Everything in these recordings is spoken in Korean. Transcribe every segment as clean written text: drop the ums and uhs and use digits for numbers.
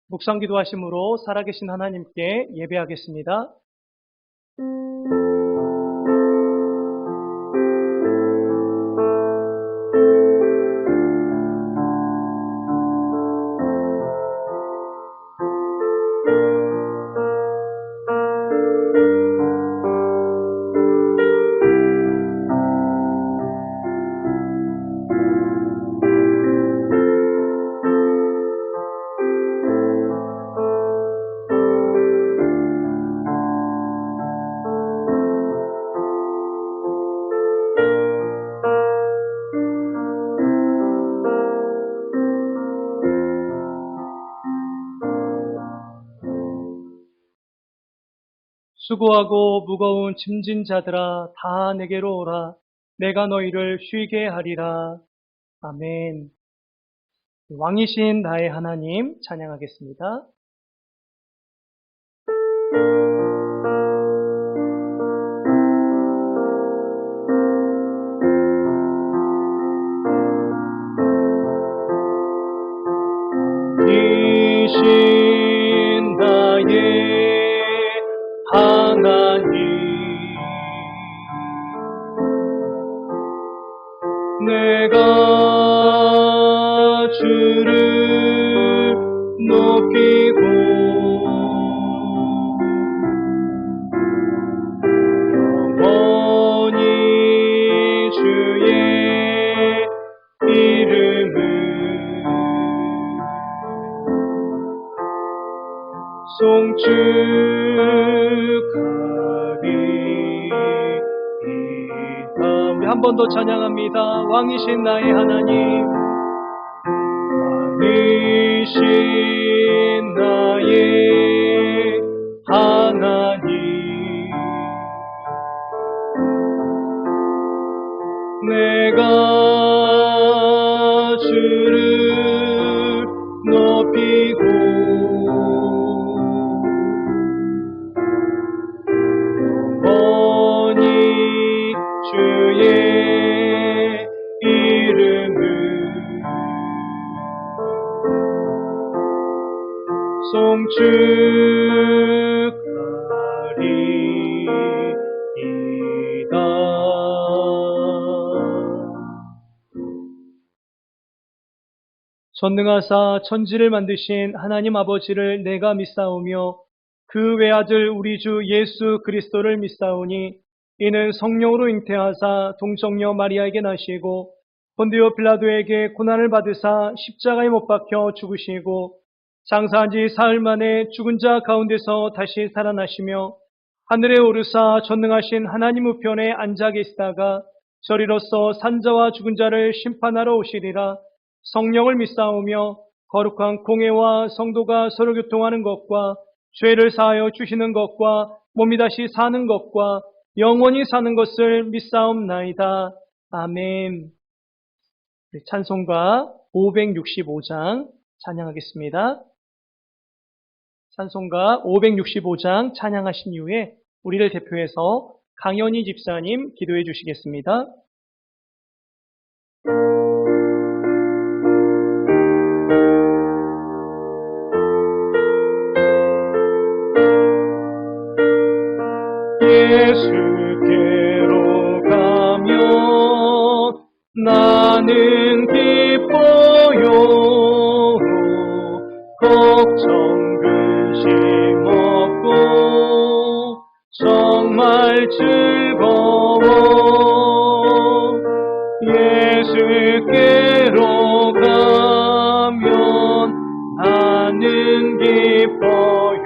묵상 기도하심으로 살아계신 하나님께 예배하겠습니다. 수고하고 무거운 짐진 자들아 다 내게로 오라. 내가 너희를 쉬게 하리라. 아멘. 왕이신 나의 하나님 찬양하겠습니다. 왕이신 나의 하나님, 내가 주를 높이고 영원히 주의 이름을 송축하리이다. 우리 한 번 더 찬양합니다. 왕이신 나의 하나님, 왕이신 나의 하나님, 내가 주를 높이고 영원히 주의 이름을 송축하리이다. 전능하사 천지를 만드신 하나님 아버지를 내가 믿사오며 그 외아들 우리 주 예수 그리스도를 믿사오니 이는 성령으로 잉태하사 동정녀 마리아에게 나시고 본디오 빌라도에게 고난을 받으사 십자가에 못 박혀 죽으시고 장사한 지 사흘 만에 죽은 자 가운데서 다시 살아나시며 하늘에 오르사 전능하신 하나님 우편에 앉아 계시다가 저리로서 산자와 죽은 자를 심판하러 오시리라. 성령을 믿사오며 거룩한 공회와 성도가 서로 교통하는 것과 죄를 사하여 주시는 것과 몸이 다시 사는 것과 영원히 사는 것을 믿사옵나이다. 아멘. 찬송가 565장 찬양하겠습니다. 찬송가 565장 찬양하신 이후에 우리를 대표해서 강현희 집사님 기도해 주시겠습니다. 예수께로 가면 나는 기뻐요. 걱정 근심 없고 정말 즐거워. 예수께로 가면 나는 기뻐요.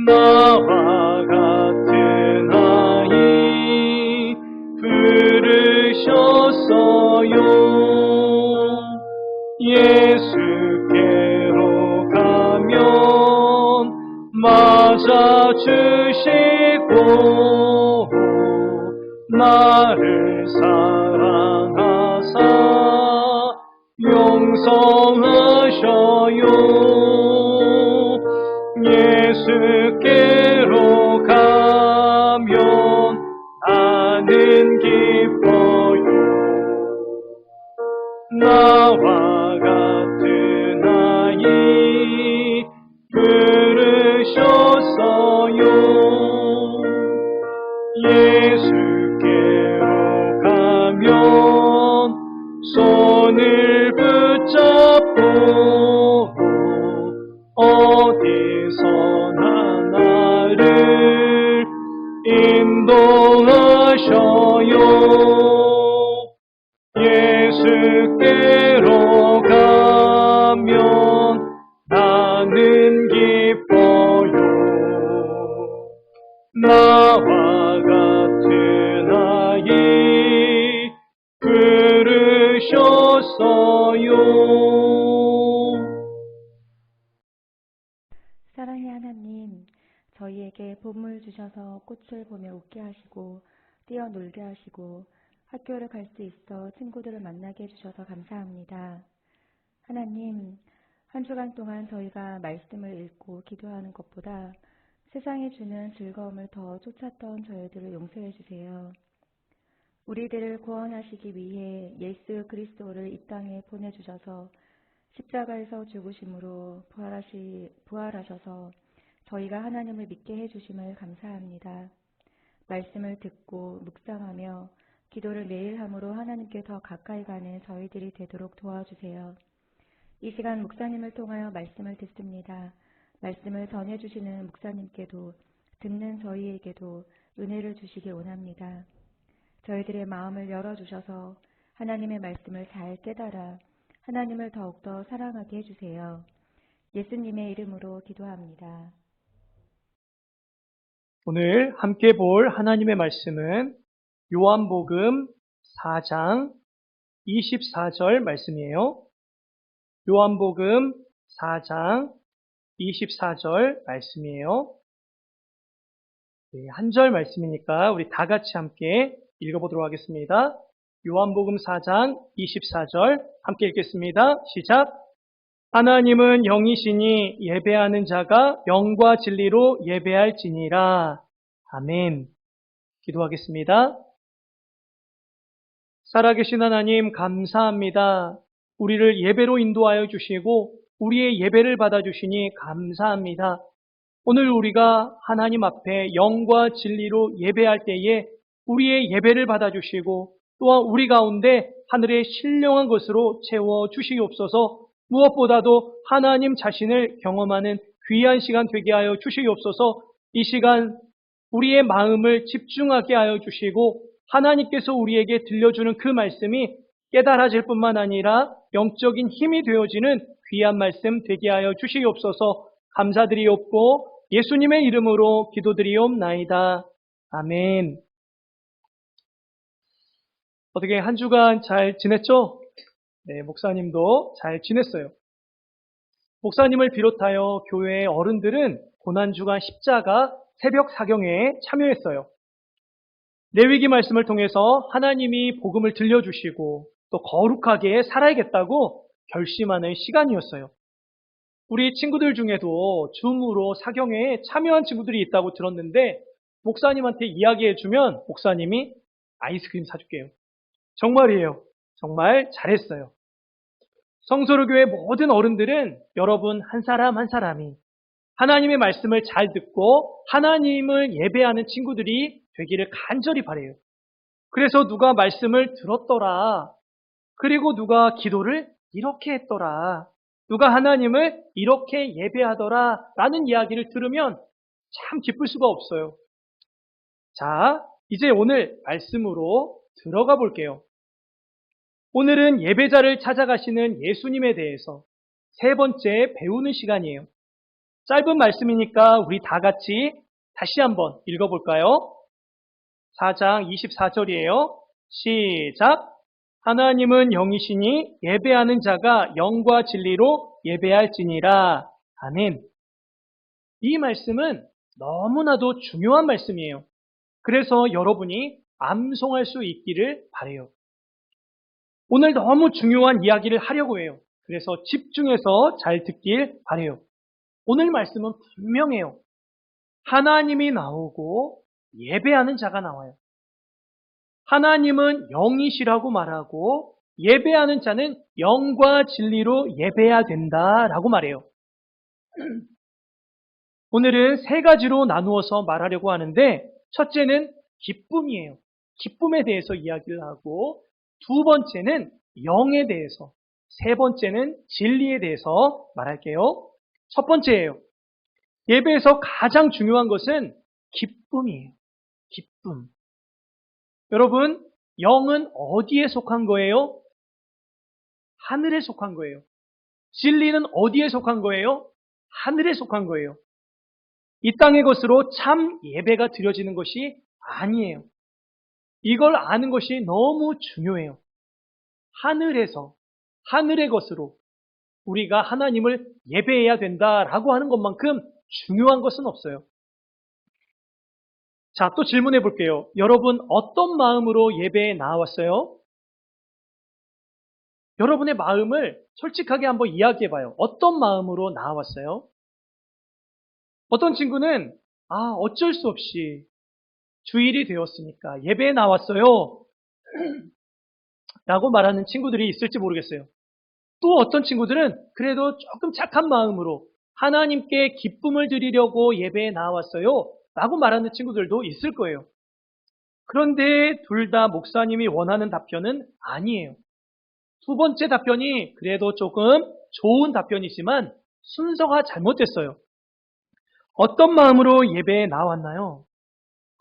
나와 같은 아이 부르셨어요. 예수께로 가면 맞아주시고 나를 사랑하사 용서하셔요. 예수께로 가면 나는 기뻐요. 나와 같은 아이 예수께로 가면 손을 붙잡고 어디서나 나를 인도하셔요. 예수께로 가면 나는 기뻐요. 나와 같은 아이 부르셨어요. 사랑의 하나님, 저희에게 봄을 주셔서 꽃을 보며 웃게 하시고 뛰어놀게 하시고 학교를 갈 수 있어 친구들을 만나게 해주셔서 감사합니다. 하나님, 한 주간 동안 저희가 말씀을 읽고 기도하는 것보다 세상이 주는 즐거움을 더 쫓았던 저희들을 용서해 주세요. 우리들을 구원하시기 위해 예수 그리스도를 이 땅에 보내주셔서 십자가에서 죽으심으로 부활하셔서 저희가 하나님을 믿게 해주심을 감사합니다. 말씀을 듣고 묵상하며 기도를 매일 함으로 하나님께 더 가까이 가는 저희들이 되도록 도와주세요. 이 시간 목사님을 통하여 말씀을 듣습니다. 말씀을 전해주시는 목사님께도 듣는 저희에게도 은혜를 주시기 원합니다. 저희들의 마음을 열어주셔서 하나님의 말씀을 잘 깨달아 하나님을 더욱더 사랑하게 해주세요. 예수님의 이름으로 기도합니다. 오늘 함께 볼 하나님의 말씀은 요한복음 4장 24절 말씀이에요. 요한복음 4장 24절 말씀이에요. 한 절 말씀이니까 우리 다 같이 함께 읽어보도록 하겠습니다. 요한복음 4장 24절 함께 읽겠습니다. 시작! 하나님은 영이시니 예배하는 자가 영과 진리로 예배할지니라. 아멘. 기도하겠습니다. 살아계신 하나님 감사합니다. 우리를 예배로 인도하여 주시고 우리의 예배를 받아주시니 감사합니다. 오늘 우리가 하나님 앞에 영과 진리로 예배할 때에 우리의 예배를 받아주시고 또한 우리 가운데 하늘의 신령한 것으로 채워주시옵소서. 무엇보다도 하나님 자신을 경험하는 귀한 시간 되게 하여 주시옵소서. 이 시간 우리의 마음을 집중하게 하여 주시고 하나님께서 우리에게 들려주는 그 말씀이 깨달아질 뿐만 아니라 영적인 힘이 되어지는 귀한 말씀 되게 하여 주시옵소서. 감사드리옵고 예수님의 이름으로 기도드리옵나이다. 아멘. 어떻게 한 주간 잘 지냈죠? 네, 목사님도 잘 지냈어요. 목사님을 비롯하여 교회의 어른들은 고난주간 십자가 새벽 사경회에 참여했어요. 레위기 말씀을 통해서 하나님이 복음을 들려주시고 또 거룩하게 살아야겠다고 결심하는 시간이었어요. 우리 친구들 중에도 줌으로 사경회에 참여한 친구들이 있다고 들었는데 목사님한테 이야기해주면 목사님이 아이스크림 사줄게요. 정말이에요. 정말 잘했어요. 성소로교회 모든 어른들은 여러분 한 사람 한 사람이 하나님의 말씀을 잘 듣고 하나님을 예배하는 친구들이 되기를 간절히 바라요. 그래서 누가 말씀을 들었더라. 그리고 누가 기도를 이렇게 했더라. 누가 하나님을 이렇게 예배하더라. 라는 이야기를 들으면 참 기쁠 수가 없어요. 자, 이제 오늘 말씀으로 들어가 볼게요. 오늘은 예배자를 찾아가시는 예수님에 대해서 세 번째 배우는 시간이에요. 짧은 말씀이니까 우리 다 같이 다시 한번 읽어볼까요? 4장 24절이에요. 시작! 하나님은 영이시니 예배하는 자가 영과 진리로 예배할지니라. 아멘. 이 말씀은 너무나도 중요한 말씀이에요. 그래서 여러분이 암송할 수 있기를 바라요. 오늘 너무 중요한 이야기를 하려고 해요. 그래서 집중해서 잘 듣길 바라요. 오늘 말씀은 분명해요. 하나님이 나오고 예배하는 자가 나와요. 하나님은 영이시라고 말하고 예배하는 자는 영과 진리로 예배해야 된다라고 말해요. 오늘은 세 가지로 나누어서 말하려고 하는데 첫째는 기쁨이에요. 기쁨에 대해서 이야기를 하고, 두 번째는 영에 대해서, 세 번째는 진리에 대해서 말할게요. 첫 번째예요. 예배에서 가장 중요한 것은 기쁨이에요. 기쁨. 여러분, 영은 어디에 속한 거예요? 하늘에 속한 거예요. 진리는 어디에 속한 거예요? 하늘에 속한 거예요. 이 땅의 것으로 참 예배가 드려지는 것이 아니에요. 이걸 아는 것이 너무 중요해요. 하늘에서, 하늘의 것으로 우리가 하나님을 예배해야 된다라고 하는 것만큼 중요한 것은 없어요. 자, 또 질문해 볼게요. 여러분, 어떤 마음으로 예배에 나왔어요? 여러분의 마음을 솔직하게 한번 이야기해 봐요. 어떤 마음으로 나왔어요? 어떤 친구는, 어쩔 수 없이 주일이 되었으니까 예배에 나왔어요. 라고 말하는 친구들이 있을지 모르겠어요. 또 어떤 친구들은 그래도 조금 착한 마음으로 하나님께 기쁨을 드리려고 예배에 나왔어요. 라고 말하는 친구들도 있을 거예요. 그런데 둘 다 목사님이 원하는 답변은 아니에요. 두 번째 답변이 그래도 조금 좋은 답변이지만 순서가 잘못됐어요. 어떤 마음으로 예배에 나왔나요?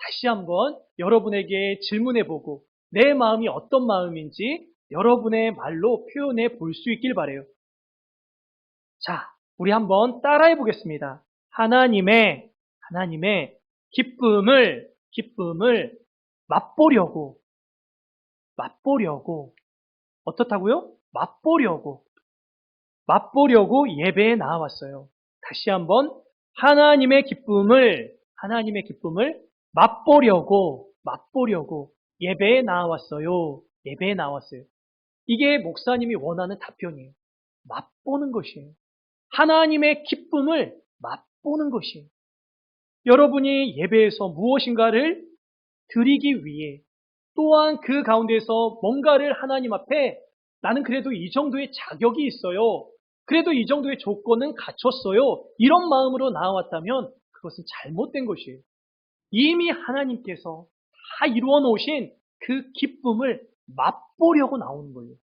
다시 한번 여러분에게 질문해보고 내 마음이 어떤 마음인지 여러분의 말로 표현해 볼 수 있길 바라요. 자, 우리 한번 따라해 보겠습니다. 하나님의 기쁨을 맛보려고 어떻다고요? 맛보려고 예배에 나왔어요. 다시 한번 하나님의 기쁨을 맛보려고 예배에 나왔어요. 이게 목사님이 원하는 답변이에요. 맛보는 것이에요. 하나님의 기쁨을 맛보는 것이에요. 여러분이 예배에서 무엇인가를 드리기 위해 또한 그 가운데서 뭔가를 하나님 앞에 나는 그래도 이 정도의 자격이 있어요. 그래도 이 정도의 조건은 갖췄어요. 이런 마음으로 나아왔다면 그것은 잘못된 것이에요. 이미 하나님께서 다 이루어 놓으신 그 기쁨을 맛보려고 나오는 거예요.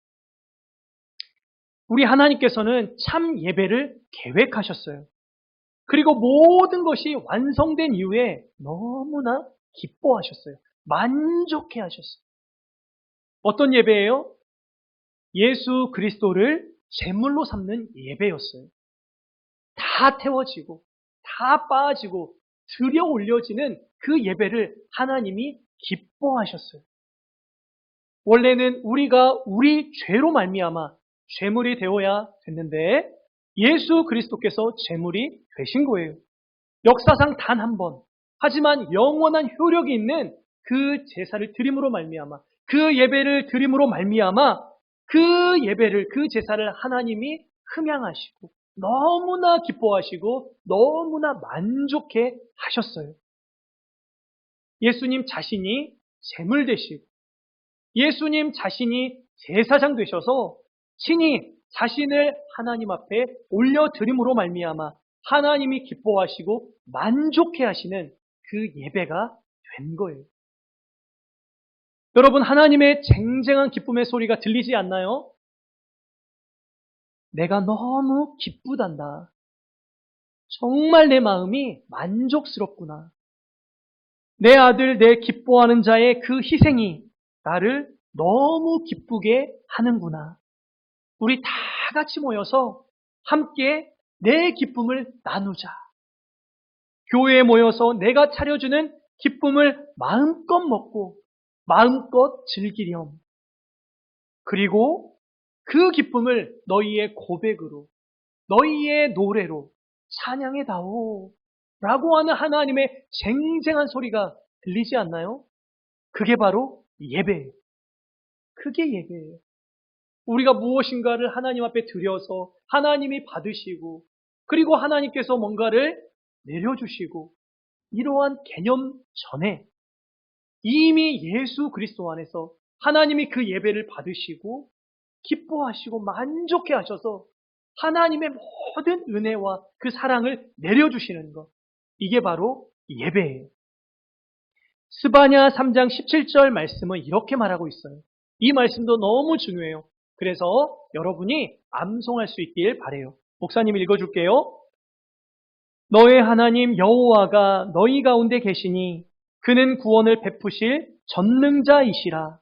우리 하나님께서는 참 예배를 계획하셨어요. 그리고 모든 것이 완성된 이후에 너무나 기뻐하셨어요. 만족해 하셨어요. 어떤 예배예요? 예수 그리스도를 제물로 삼는 예배였어요. 다 태워지고 다 빠지고 들여 올려지는 그 예배를 하나님이 기뻐하셨어요. 원래는 우리가 우리 죄로 말미암아 제물이 되어야 됐는데 예수 그리스도께서 제물이 되신 거예요. 역사상 단 한 번. 하지만 영원한 효력이 있는 그 제사를 드림으로 말미암아 그 예배를 드림으로 말미암아 그 예배를 그 제사를 하나님이 흠양하시고 너무나 기뻐하시고 너무나 만족해 하셨어요. 예수님 자신이 제물 되시고 예수님 자신이 제사장 되셔서 친히 자신을 하나님 앞에 올려드림으로 말미암아 하나님이 기뻐하시고 만족해 하시는 그 예배가 된 거예요. 여러분, 하나님의 쟁쟁한 기쁨의 소리가 들리지 않나요? 내가 너무 기쁘단다. 정말 내 마음이 만족스럽구나. 내 아들, 내 기뻐하는 자의 그 희생이 나를 너무 기쁘게 하는구나. 우리 다 같이 모여서 함께 내 기쁨을 나누자. 교회에 모여서 내가 차려주는 기쁨을 마음껏 먹고 마음껏 즐기렴. 그리고 그 기쁨을 너희의 고백으로, 너희의 노래로 찬양해다오. 라고 하는 하나님의 쟁쟁한 소리가 들리지 않나요? 그게 바로 예배예요. 그게 예배예요. 우리가 무엇인가를 하나님 앞에 드려서 하나님이 받으시고 그리고 하나님께서 뭔가를 내려주시고 이러한 개념 전에 이미 예수 그리스도 안에서 하나님이 그 예배를 받으시고 기뻐하시고 만족해 하셔서 하나님의 모든 은혜와 그 사랑을 내려주시는 것. 이게 바로 예배예요. 스바냐 3장 17절 말씀은 이렇게 말하고 있어요. 이 말씀도 너무 중요해요. 그래서 여러분이 암송할 수 있길 바라요. 목사님 읽어줄게요. 너의 하나님 여호와가 너희 가운데 계시니 그는 구원을 베푸실 전능자이시라.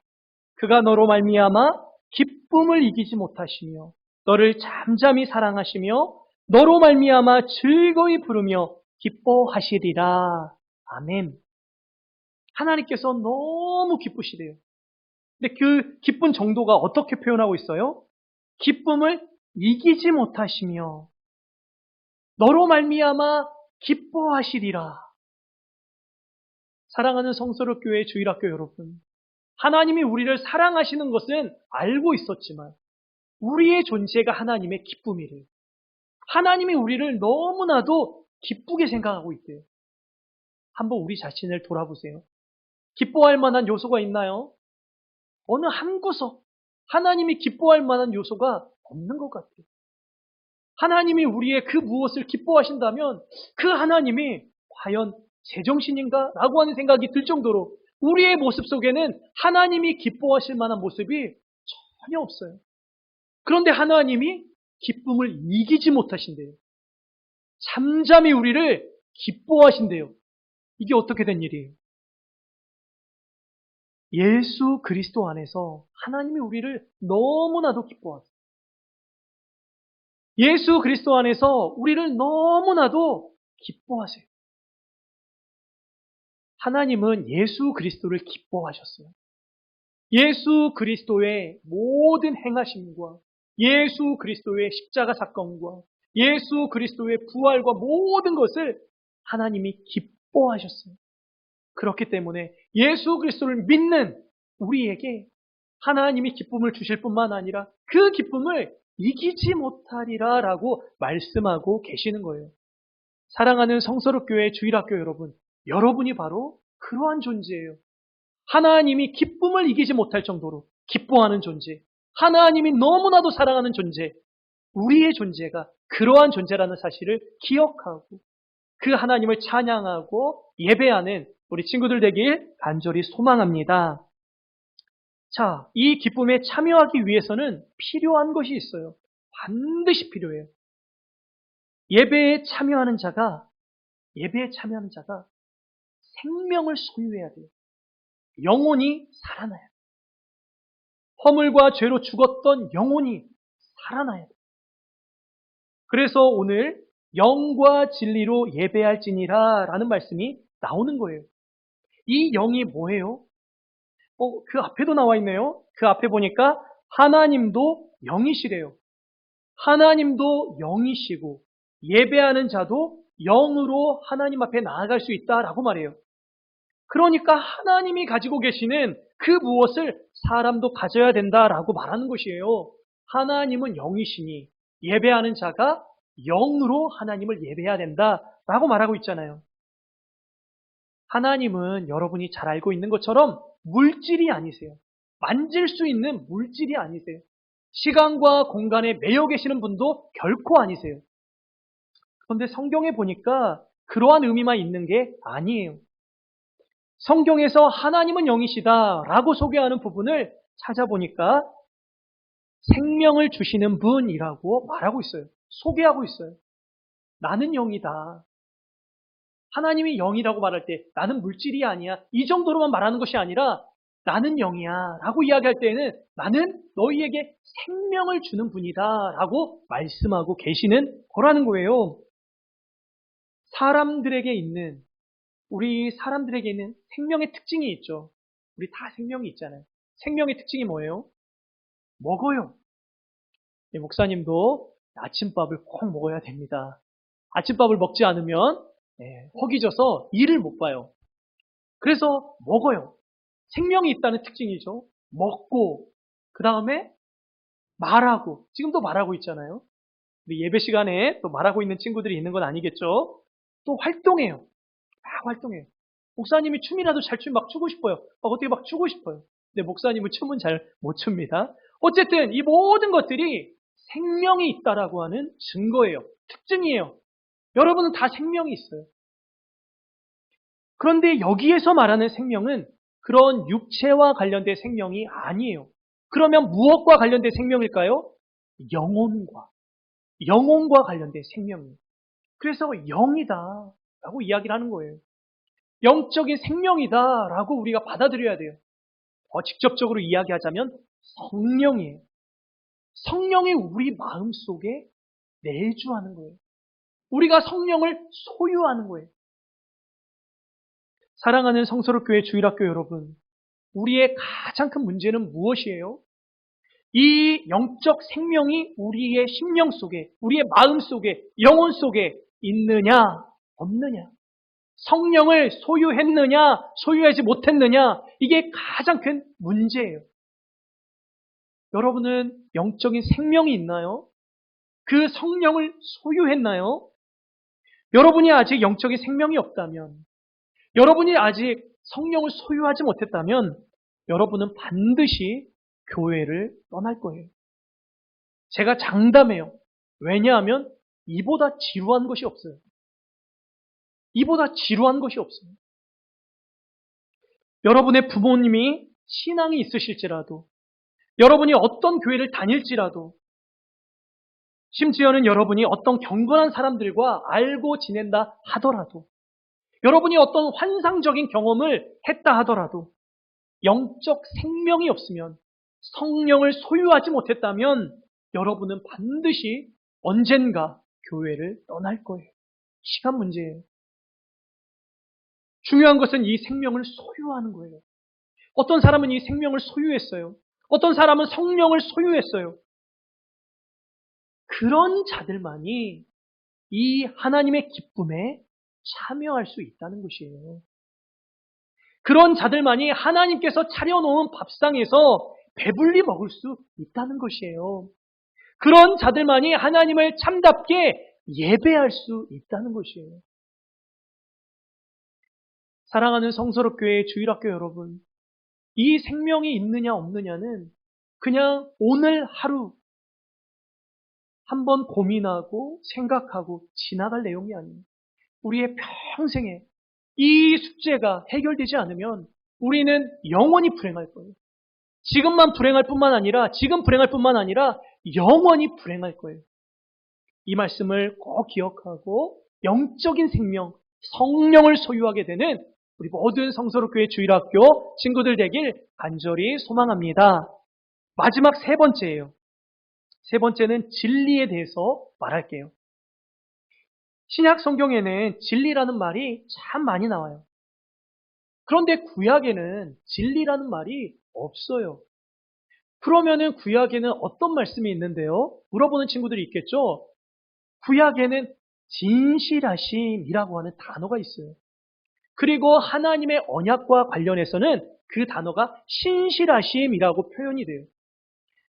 그가 너로 말미암아 기쁨을 이기지 못하시며 너를 잠잠히 사랑하시며 너로 말미암아 즐거이 부르며 기뻐하시리라. 아멘. 하나님께서 너무 기쁘시대요. 근데 그 기쁜 정도가 어떻게 표현하고 있어요? 기쁨을 이기지 못하시며 너로 말미암아 기뻐하시리라. 사랑하는 성서로교회 주일학교 여러분, 하나님이 우리를 사랑하시는 것은 알고 있었지만 우리의 존재가 하나님의 기쁨이래요. 하나님이 우리를 너무나도 기쁘게 생각하고 있대요. 한번 우리 자신을 돌아보세요. 기뻐할 만한 요소가 있나요? 어느 한 구석 하나님이 기뻐할 만한 요소가 없는 것 같아요. 하나님이 우리의 그 무엇을 기뻐하신다면 그 하나님이 과연 제정신인가? 라고 하는 생각이 들 정도로 우리의 모습 속에는 하나님이 기뻐하실 만한 모습이 전혀 없어요. 그런데 하나님이 기쁨을 이기지 못하신대요. 잠잠히 우리를 기뻐하신대요. 이게 어떻게 된 일이에요? 예수 그리스도 안에서 하나님이 우리를 너무나도 기뻐하세요. 예수 그리스도 안에서 우리를 너무나도 기뻐하세요. 하나님은 예수 그리스도를 기뻐하셨어요. 예수 그리스도의 모든 행하심과 예수 그리스도의 십자가 사건과 예수 그리스도의 부활과 모든 것을 하나님이 기뻐하셨어요. 그렇기 때문에 예수 그리스도를 믿는 우리에게 하나님이 기쁨을 주실 뿐만 아니라 그 기쁨을 이기지 못하리라 라고 말씀하고 계시는 거예요. 사랑하는 성서로교회 주일학교 여러분, 여러분이 바로 그러한 존재예요. 하나님이 기쁨을 이기지 못할 정도로 기뻐하는 존재, 하나님이 너무나도 사랑하는 존재, 우리의 존재가 그러한 존재라는 사실을 기억하고 그 하나님을 찬양하고 예배하는 우리 친구들 되길 간절히 소망합니다. 자, 이 기쁨에 참여하기 위해서는 필요한 것이 있어요. 반드시 필요해요. 예배에 참여하는 자가 생명을 소유해야 돼요. 영혼이 살아나야 돼요. 허물과 죄로 죽었던 영혼이 살아나야 돼요. 그래서 오늘 영과 진리로 예배할지니라 라는 말씀이 나오는 거예요. 이 영이 뭐예요? 그 앞에도 나와 있네요. 그 앞에 보니까 하나님도 영이시래요. 하나님도 영이시고 예배하는 자도 영으로 하나님 앞에 나아갈 수 있다라고 말해요. 그러니까 하나님이 가지고 계시는 그 무엇을 사람도 가져야 된다라고 말하는 것이에요. 하나님은 영이시니 예배하는 자가 영으로 하나님을 예배해야 된다라고 말하고 있잖아요. 하나님은 여러분이 잘 알고 있는 것처럼 물질이 아니세요. 만질 수 있는 물질이 아니세요. 시간과 공간에 매여 계시는 분도 결코 아니세요. 그런데 성경에 보니까 그러한 의미만 있는 게 아니에요. 성경에서 하나님은 영이시다 라고 소개하는 부분을 찾아보니까 생명을 주시는 분이라고 말하고 있어요. 소개하고 있어요. 나는 영이다. 하나님이 영이라고 말할 때 나는 물질이 아니야. 이 정도로만 말하는 것이 아니라 나는 영이야 라고 이야기할 때에는 나는 너희에게 생명을 주는 분이다 라고 말씀하고 계시는 거라는 거예요. 우리 사람들에게 있는 생명의 특징이 있죠. 우리 다 생명이 있잖아요. 생명의 특징이 뭐예요? 먹어요. 목사님도 아침밥을 꼭 먹어야 됩니다. 아침밥을 먹지 않으면 허기져서 일을 못 봐요. 그래서 먹어요. 생명이 있다는 특징이죠. 먹고 그 다음에 말하고 지금도 말하고 있잖아요. 예배 시간에 또 말하고 있는 친구들이 있는 건 아니겠죠. 또 활동해요. 막 활동해요. 목사님이 춤이라도 잘 추면 막 추고 싶어요. 어떻게 막 추고 싶어요. 근데 목사님은 춤은 잘 못 춥니다. 어쨌든 이 모든 것들이 생명이 있다라고 하는 증거예요. 특징이에요. 여러분은 다 생명이 있어요. 그런데 여기에서 말하는 생명은 그런 육체와 관련된 생명이 아니에요. 그러면 무엇과 관련된 생명일까요? 영혼과 관련된 생명이에요. 그래서 영이다 라고 이야기를 하는 거예요. 영적인 생명이다 라고 우리가 받아들여야 돼요. 더 직접적으로 이야기하자면 성령이에요. 성령이 우리 마음속에 내주하는 거예요. 우리가 성령을 소유하는 거예요. 사랑하는 성서로교회 주일학교 여러분, 우리의 가장 큰 문제는 무엇이에요? 이 영적 생명이 우리의 심령 속에, 우리의 마음 속에, 영혼 속에 있느냐, 없느냐. 성령을 소유했느냐, 소유하지 못했느냐, 이게 가장 큰 문제예요. 여러분은 영적인 생명이 있나요? 그 성령을 소유했나요? 여러분이 아직 영적인 생명이 없다면, 여러분이 아직 성령을 소유하지 못했다면, 여러분은 반드시 교회를 떠날 거예요. 제가 장담해요. 왜냐하면 이보다 지루한 것이 없어요. 이보다 지루한 것이 없어요. 여러분의 부모님이 신앙이 있으실지라도, 여러분이 어떤 교회를 다닐지라도, 심지어는 여러분이 어떤 경건한 사람들과 알고 지낸다 하더라도, 여러분이 어떤 환상적인 경험을 했다 하더라도, 영적 생명이 없으면, 성령을 소유하지 못했다면, 여러분은 반드시 언젠가 교회를 떠날 거예요. 시간 문제예요. 중요한 것은 이 생명을 소유하는 거예요. 어떤 사람은 이 생명을 소유했어요. 어떤 사람은 성령을 소유했어요. 그런 자들만이 이 하나님의 기쁨에 참여할 수 있다는 것이에요. 그런 자들만이 하나님께서 차려놓은 밥상에서 배불리 먹을 수 있다는 것이에요. 그런 자들만이 하나님을 참답게 예배할 수 있다는 것이에요. 사랑하는 성서로교회 주일학교 여러분, 이 생명이 있느냐 없느냐는 그냥 오늘 하루 한번 고민하고 생각하고 지나갈 내용이 아닙니다. 우리의 평생에 이 숙제가 해결되지 않으면 우리는 영원히 불행할 거예요. 지금 불행할 뿐만 아니라 영원히 불행할 거예요. 이 말씀을 꼭 기억하고 영적인 생명, 성령을 소유하게 되는 우리 모든 성서로교회 주일학교 친구들 되길 간절히 소망합니다. 마지막 세 번째예요. 세 번째는 진리에 대해서 말할게요. 신약 성경에는 진리라는 말이 참 많이 나와요. 그런데 구약에는 진리라는 말이 없어요. 그러면은 구약에는 어떤 말씀이 있는데요? 물어보는 친구들이 있겠죠? 구약에는 진실하심이라고 하는 단어가 있어요. 그리고 하나님의 언약과 관련해서는 그 단어가 신실하심이라고 표현이 돼요.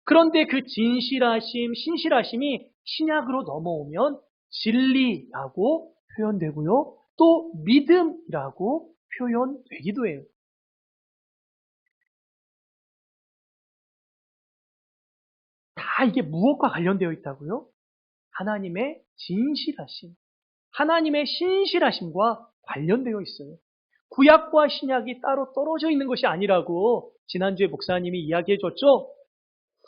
그런데 그 진실하심, 신실하심이 신약으로 넘어오면 진리라고 표현되고요. 또 믿음이라고 표현되기도 해요. 다 이게 무엇과 관련되어 있다고요? 하나님의 진실하심, 하나님의 신실하심과 관련되어 있어요. 구약과 신약이 따로 떨어져 있는 것이 아니라고 지난주에 목사님이 이야기해 줬죠?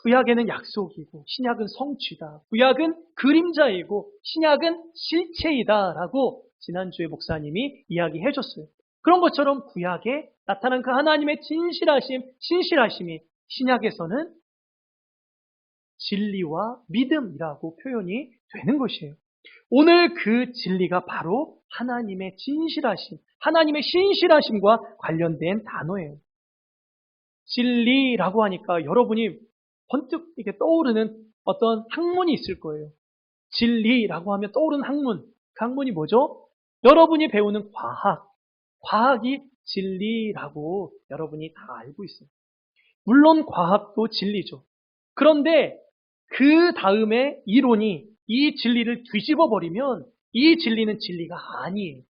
구약에는 약속이고 신약은 성취다. 구약은 그림자이고 신약은 실체이다 라고 지난주에 목사님이 이야기해 줬어요. 그런 것처럼 구약에 나타난 그 하나님의 진실하심, 신실하심이 신약에서는 진리와 믿음이라고 표현이 되는 것이에요. 오늘 그 진리가 바로 하나님의 진실하심, 하나님의 신실하심과 관련된 단어예요. 진리라고 하니까 여러분이 번뜩 이렇게 떠오르는 어떤 학문이 있을 거예요. 진리라고 하면 떠오르는 학문. 그 학문이 뭐죠? 여러분이 배우는 과학이 진리라고 여러분이 다 알고 있어요. 물론 과학도 진리죠. 그런데 그 다음에 이론이 이 진리를 뒤집어 버리면 이 진리는 진리가 아니에요.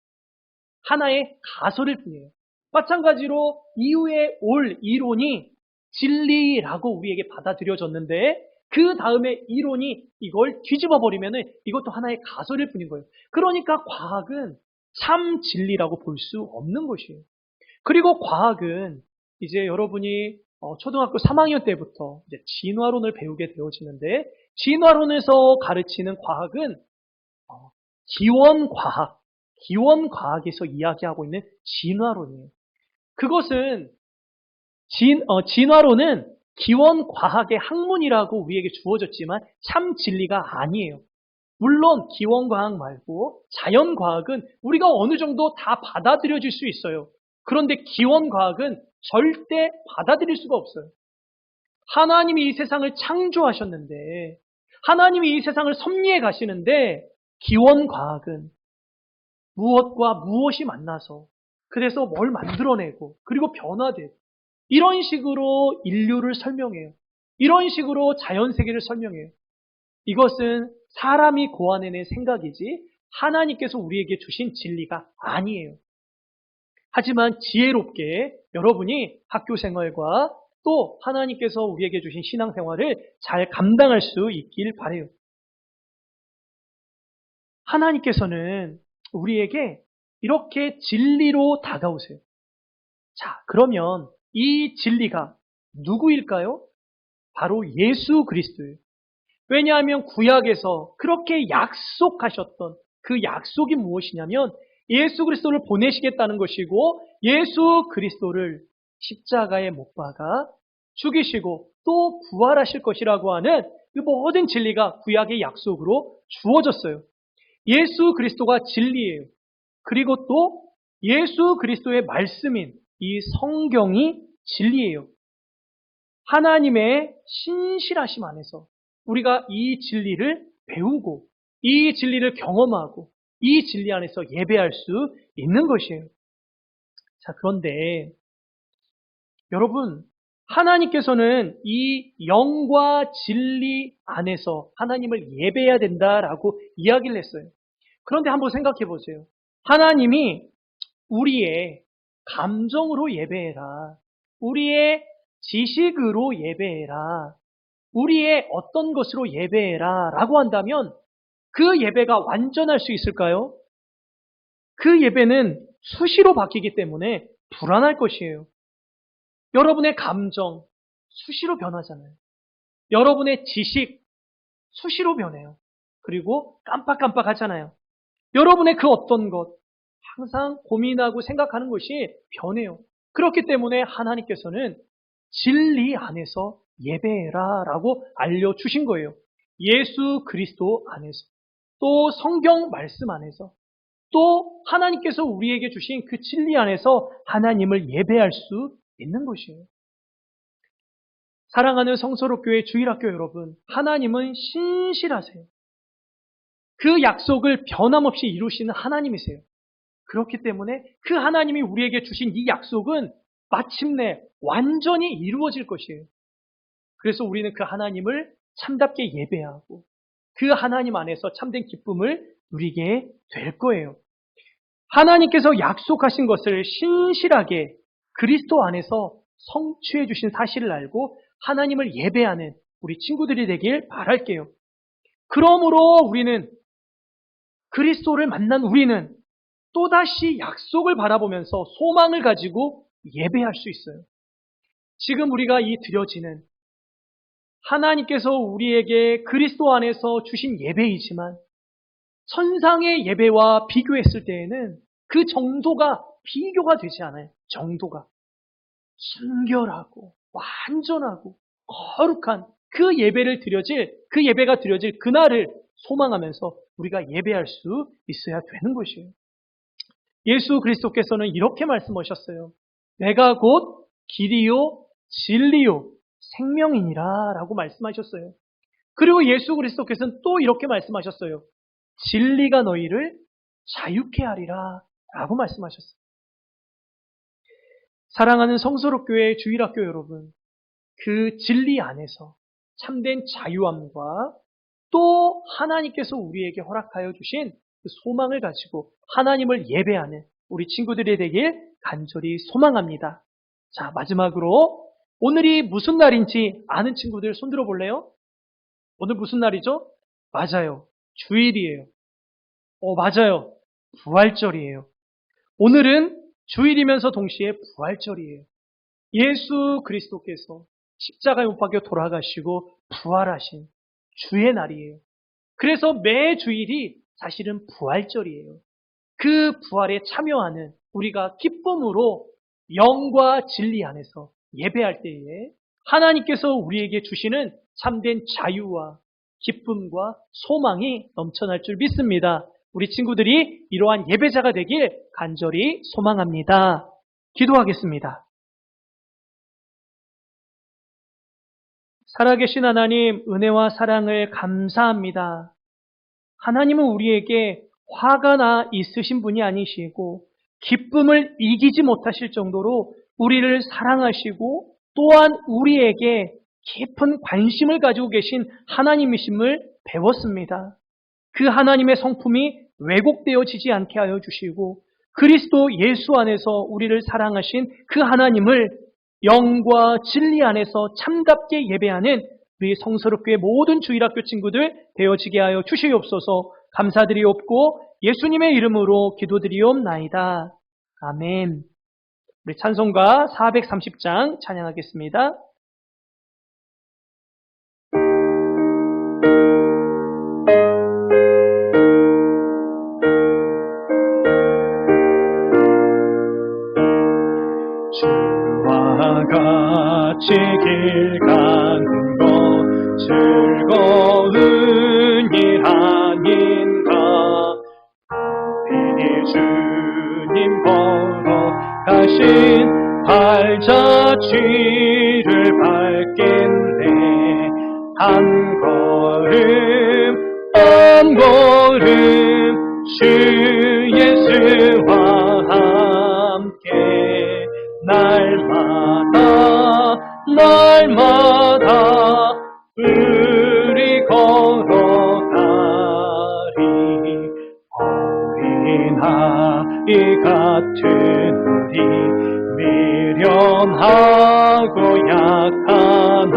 하나의 가설일 뿐이에요. 마찬가지로 이후에 올 이론이 진리라고 우리에게 받아들여졌는데 그 다음에 이론이 이걸 뒤집어 버리면 이것도 하나의 가설일 뿐인 거예요. 그러니까 과학은 참 진리라고 볼 수 없는 것이에요. 그리고 과학은 이제 여러분이 초등학교 3학년 때부터 이제 진화론을 배우게 되어지는데, 진화론에서 가르치는 과학은 기원과학에서 이야기하고 있는 진화론이에요. 그것은 진화론은 기원과학의 학문이라고 우리에게 주어졌지만 참 진리가 아니에요. 물론 기원과학 말고 자연과학은 우리가 어느 정도 다 받아들여질 수 있어요. 그런데 기원과학은 절대 받아들일 수가 없어요. 하나님이 이 세상을 창조하셨는데, 하나님이 이 세상을 섭리해 가시는데, 기원과학은 무엇과 무엇이 만나서 그래서 뭘 만들어내고 그리고 변화되고 이런 식으로 인류를 설명해요. 이런 식으로 자연세계를 설명해요. 이것은 사람이 고안해낸 생각이지 하나님께서 우리에게 주신 진리가 아니에요. 하지만 지혜롭게 여러분이 학교 생활과 또 하나님께서 우리에게 주신 신앙생활을 잘 감당할 수 있길 바라요. 하나님께서는 우리에게 이렇게 진리로 다가오세요. 자, 그러면 이 진리가 누구일까요? 바로 예수 그리스도예요. 왜냐하면 구약에서 그렇게 약속하셨던 그 약속이 무엇이냐면 예수 그리스도를 보내시겠다는 것이고, 예수 그리스도를 십자가에 못 박아 죽이시고 또 부활하실 것이라고 하는 그 모든 진리가 구약의 약속으로 주어졌어요. 예수 그리스도가 진리예요. 그리고 또 예수 그리스도의 말씀인 이 성경이 진리예요. 하나님의 신실하심 안에서 우리가 이 진리를 배우고 이 진리를 경험하고 이 진리 안에서 예배할 수 있는 것이에요. 자, 그런데 여러분, 하나님께서는 이 영과 진리 안에서 하나님을 예배해야 된다라고 이야기를 했어요. 그런데 한번 생각해 보세요. 하나님이 우리의 감정으로 예배해라, 우리의 지식으로 예배해라, 우리의 어떤 것으로 예배해라 라고 한다면 그 예배가 완전할 수 있을까요? 그 예배는 수시로 바뀌기 때문에 불안할 것이에요. 여러분의 감정 수시로 변하잖아요. 여러분의 지식 수시로 변해요. 그리고 깜빡깜빡 하잖아요. 여러분의 그 어떤 것 항상 고민하고 생각하는 것이 변해요. 그렇기 때문에 하나님께서는 진리 안에서 예배해라 라고 알려주신 거예요. 예수 그리스도 안에서, 또 성경 말씀 안에서, 또 하나님께서 우리에게 주신 그 진리 안에서 하나님을 예배할 수 있는 것이에요. 사랑하는 성서로교회 주일학교 여러분, 하나님은 신실하세요. 그 약속을 변함없이 이루시는 하나님이세요. 그렇기 때문에 그 하나님이 우리에게 주신 이 약속은 마침내 완전히 이루어질 것이에요. 그래서 우리는 그 하나님을 참답게 예배하고 그 하나님 안에서 참된 기쁨을 누리게 될 거예요. 하나님께서 약속하신 것을 신실하게 그리스도 안에서 성취해 주신 사실을 알고 하나님을 예배하는 우리 친구들이 되길 바랄게요. 그러므로 우리는, 그리스도를 만난 우리는 또다시 약속을 바라보면서 소망을 가지고 예배할 수 있어요. 지금 우리가 이 드려지는 하나님께서 우리에게 그리스도 안에서 주신 예배이지만 천상의 예배와 비교했을 때에는 그 정도가 비교가 되지 않아요. 정도가 순결하고 완전하고 거룩한 그 예배가 드려질 그날을 소망하면서 우리가 예배할 수 있어야 되는 것이에요. 예수 그리스도께서는 이렇게 말씀하셨어요. 내가 곧 길이요 진리요 생명이니라 라고 말씀하셨어요. 그리고 예수 그리스도께서는 또 이렇게 말씀하셨어요. 진리가 너희를 자유케 하리라 라고 말씀하셨어요. 사랑하는 성서로교회 주일학교 여러분, 그 진리 안에서 참된 자유함과 또 하나님께서 우리에게 허락하여 주신 그 소망을 가지고 하나님을 예배하는 우리 친구들이 되길 간절히 소망합니다. 자, 마지막으로 오늘이 무슨 날인지 아는 친구들 손들어 볼래요? 오늘 무슨 날이죠? 맞아요. 주일이에요. 맞아요. 부활절이에요. 오늘은 주일이면서 동시에 부활절이에요. 예수 그리스도께서 십자가에 못 박혀 돌아가시고 부활하신 주의 날이에요. 그래서 매 주일이 사실은 부활절이에요. 그 부활에 참여하는 우리가 기쁨으로 영과 진리 안에서 예배할 때에 하나님께서 우리에게 주시는 참된 자유와 기쁨과 소망이 넘쳐날 줄 믿습니다. 우리 친구들이 이러한 예배자가 되길 간절히 소망합니다. 기도하겠습니다. 살아계신 하나님, 은혜와 사랑을 감사합니다. 하나님은 우리에게 화가 나 있으신 분이 아니시고 기쁨을 이기지 못하실 정도로 우리를 사랑하시고 또한 우리에게 깊은 관심을 가지고 계신 하나님이심을 배웠습니다. 그 하나님의 성품이 왜곡되어지지 않게 하여 주시고 그리스도 예수 안에서 우리를 사랑하신 그 하나님을 영과 진리 안에서 참답게 예배하는 우리 성서롭교회 모든 주일학교 친구들 되어지게 하여 주시옵소서. 감사드리옵고 예수님의 이름으로 기도드리옵나이다. 아멘. 우리 찬송가 430장 찬양하겠습니다. 주와 같이 길 가는 것 즐거운 일 아닌가. 우리 주님 보러 가신 발자취를 밟겠네. 한 걸음 한 걸음 주 예수와 함께 날마다 날마다 우리 걸어가리. 어린아이 같은 우리 미련하고 약하나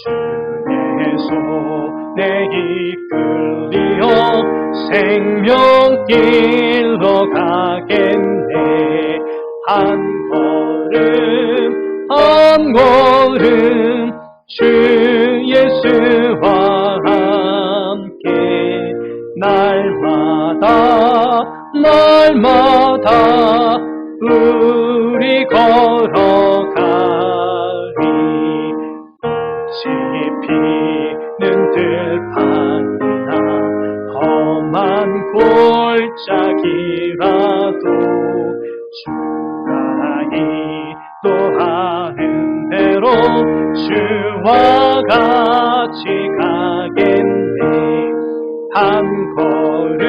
주의 손에 이끌리어 생명길로 가겠네. 한 걸음 한 걸음 주 예수와 함께 날마다 날마다 우리 걸어가리. 씹히는 들판이나 험한 골짜기라도 주가 인도하는 대로 주와 같이 가겠네. 한 걸음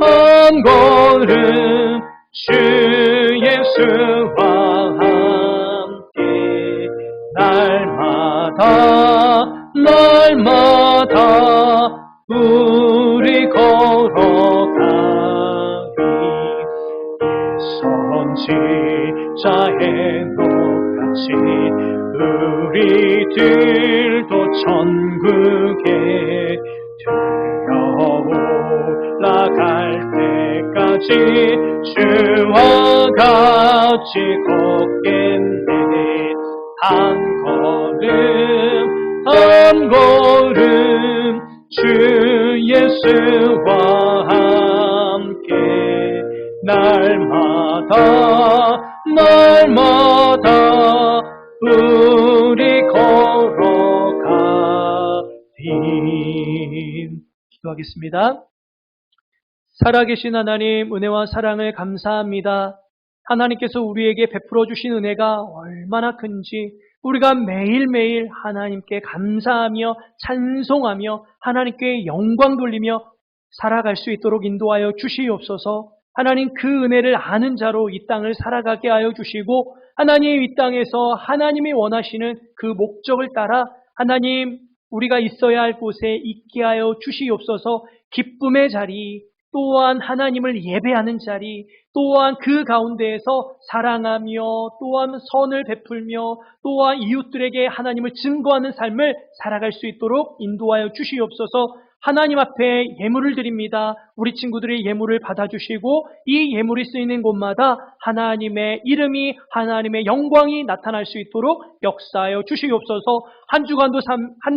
한 걸음 주 예수와 함께 날마다 날마다 우리 걸어가리. 선지자의 녹같이 우리들도 천국에 들어올라갈 때까지 주와 같이 걷겠네. 한 걸음 한 걸음 주 예수와 함께 날마다 날마다 우리 걸어가리. 기도하겠습니다. 살아계신 하나님, 은혜와 사랑을 감사합니다. 하나님께서 우리에게 베풀어 주신 은혜가 얼마나 큰지 우리가 매일매일 하나님께 감사하며 찬송하며 하나님께 영광 돌리며 살아갈 수 있도록 인도하여 주시옵소서. 하나님, 그 은혜를 아는 자로 이 땅을 살아가게 하여 주시고 하나님, 이 땅에서 하나님이 원하시는 그 목적을 따라 하나님, 우리가 있어야 할 곳에 있게 하여 주시옵소서. 기쁨의 자리, 또한 하나님을 예배하는 자리, 또한 그 가운데에서 사랑하며 또한 선을 베풀며 또한 이웃들에게 하나님을 증거하는 삶을 살아갈 수 있도록 인도하여 주시옵소서. 하나님 앞에 예물을 드립니다. 우리 친구들의 예물을 받아주시고 이 예물이 쓰이는 곳마다 하나님의 이름이, 하나님의 영광이 나타날 수 있도록 역사하여 주시옵소서. 한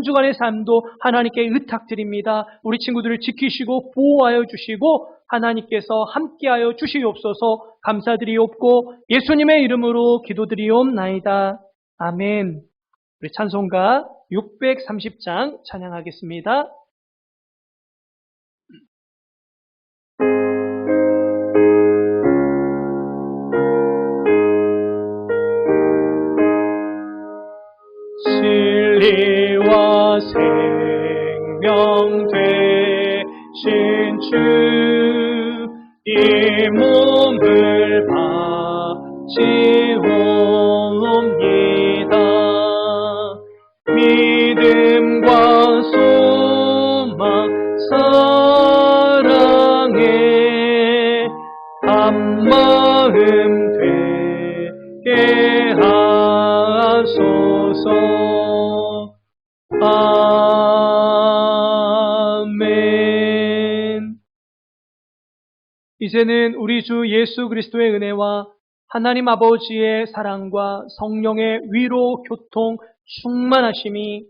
주간의 삶도 하나님께 의탁드립니다. 우리 친구들을 지키시고 보호하여 주시고 하나님께서 함께하여 주시옵소서. 감사드리옵고 예수님의 이름으로 기도드리옵나이다. 아멘. 우리 찬송가 630장 찬양하겠습니다. 진리와 생명 되신 주, 이 몸을 바치옵니다. 믿음과 소망 사랑에 한마음 되게 하소서. 아멘. 이제는 우리 주 예수 그리스도의 은혜와 하나님 아버지의 사랑과 성령의 위로, 교통, 충만하심이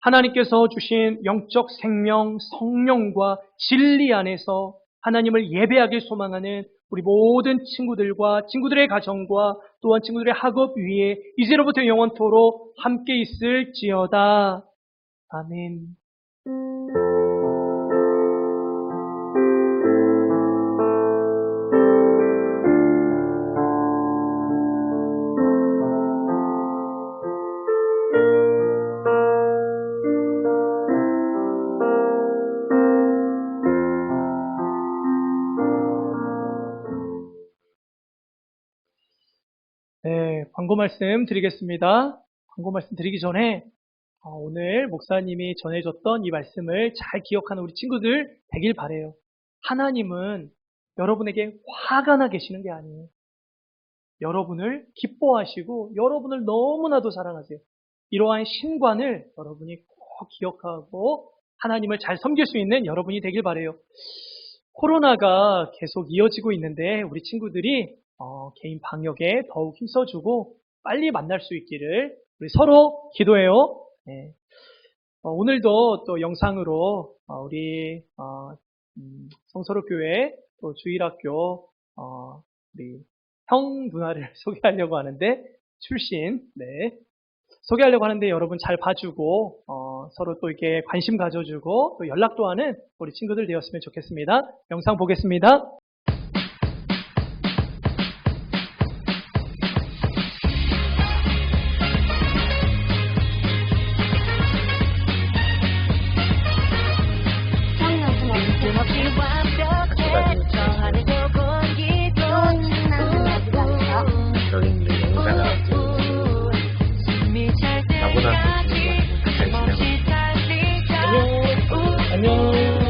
하나님께서 주신 영적 생명, 성령과 진리 안에서 하나님을 예배하길 소망하는 우리 모든 친구들과 친구들의 가정과 또한 친구들의 학업 위에 이제로부터 영원토록 함께 있을지어다. 아멘. 네, 광고 말씀 드리겠습니다. 광고 말씀 드리기 전에 오늘 목사님이 전해줬던 이 말씀을 잘 기억하는 우리 친구들 되길 바래요. 하나님은 여러분에게 화가 나 계시는 게 아니에요. 여러분을 기뻐하시고 여러분을 너무나도 사랑하세요. 이러한 신관을 여러분이 꼭 기억하고 하나님을 잘 섬길 수 있는 여러분이 되길 바래요. 코로나가 계속 이어지고 있는데 우리 친구들이 개인 방역에 더욱 힘써주고 빨리 만날 수 있기를 우리 서로 기도해요. 네. 오늘도 또 영상으로 우리 성서로교회 또 주일학교 우리 형 누나를 소개하려고 하는데 출신 소개하려고 하는데 여러분 잘 봐주고 서로 또 이렇게 관심 가져주고 또 연락도 하는 우리 친구들 되었으면 좋겠습니다. 영상 보겠습니다. 안녕.